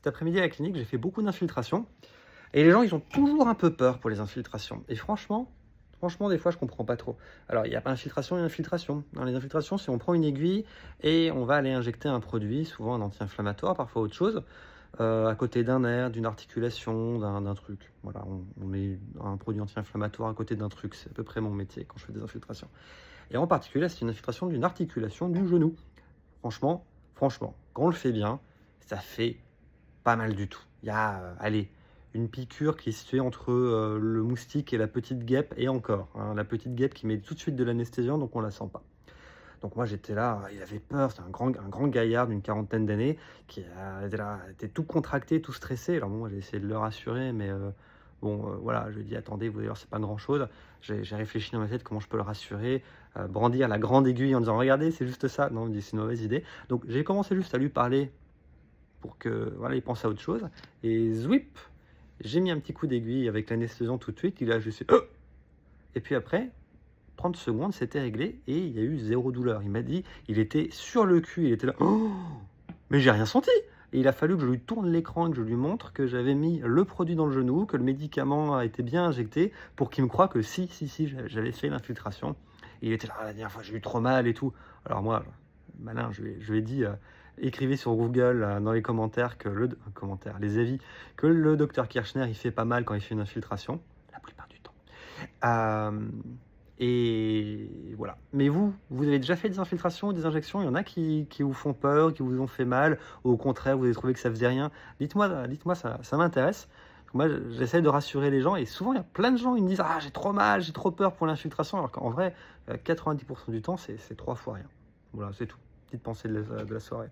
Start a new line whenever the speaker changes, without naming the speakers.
cet après-midi à la clinique, j'ai fait beaucoup d'infiltrations. Et les gens, ils ont toujours un peu peur pour les infiltrations. Et franchement, des fois, je comprends pas trop. Alors, il y a pas infiltration et infiltration. Dans les infiltrations, c'est on prend une aiguille et on va aller injecter un produit, souvent un anti-inflammatoire, parfois autre chose, à côté d'un nerf, d'une articulation, d'un truc. Voilà, on met un produit anti-inflammatoire à côté d'un truc. C'est à peu près mon métier quand je fais des infiltrations. Et en particulier, c'est une infiltration d'une articulation du genou. Franchement, quand on le fait bien, ça fait pas mal du tout. Il y a, allez, une piqûre qui est située entre, le moustique et la petite guêpe et encore, hein. La petite guêpe qui met tout de suite de l'anesthésiant, donc on la sent pas. Donc moi j'étais là, il avait peur, c'est un grand gaillard d'une quarantaine d'années qui, était là, était tout contracté, tout stressé. Alors bon, moi j'ai essayé de le rassurer, mais, bon, voilà, je lui ai dit: «Attendez, vous allez voir, c'est pas grand chose». J'ai réfléchi dans ma tête comment je peux le rassurer, brandir la grande aiguille en disant: «Regardez, c'est juste ça». Non, il me dit: «C'est une mauvaise idée». Donc j'ai commencé juste à lui parler pour que voilà, il pense à autre chose. Et zwip, j'ai mis un petit coup d'aiguille avec l'anesthésiant tout de suite. Il a juste fait, et puis après, 30 secondes, c'était réglé et il y a eu zéro douleur. Il m'a dit, il était sur le cul, il était là, oh, mais j'ai rien senti. Et il a fallu que je lui tourne l'écran et que je lui montre que j'avais mis le produit dans le genou, que le médicament a été bien injecté pour qu'il me croie que si, j'avais fait l'infiltration. Et il était là, la dernière fois, j'ai eu trop mal et tout. Alors moi, malin, je lui ai dit, écrivez sur Google, dans les commentaires, les avis, que le docteur Kirchner, il fait pas mal quand il fait une infiltration, la plupart du temps. Et voilà. Mais vous avez déjà fait des infiltrations ou des injections? Il y en a qui vous font peur, qui vous ont fait mal, ou au contraire, vous avez trouvé que ça faisait rien? Dites-moi, ça m'intéresse. Moi, j'essaie de rassurer les gens et souvent, il y a plein de gens, ils me disent: «Ah, j'ai trop mal, j'ai trop peur pour l'infiltration», alors qu'en vrai, 90% du temps, c'est 3 fois rien. Voilà, c'est tout. Petite pensée de la soirée.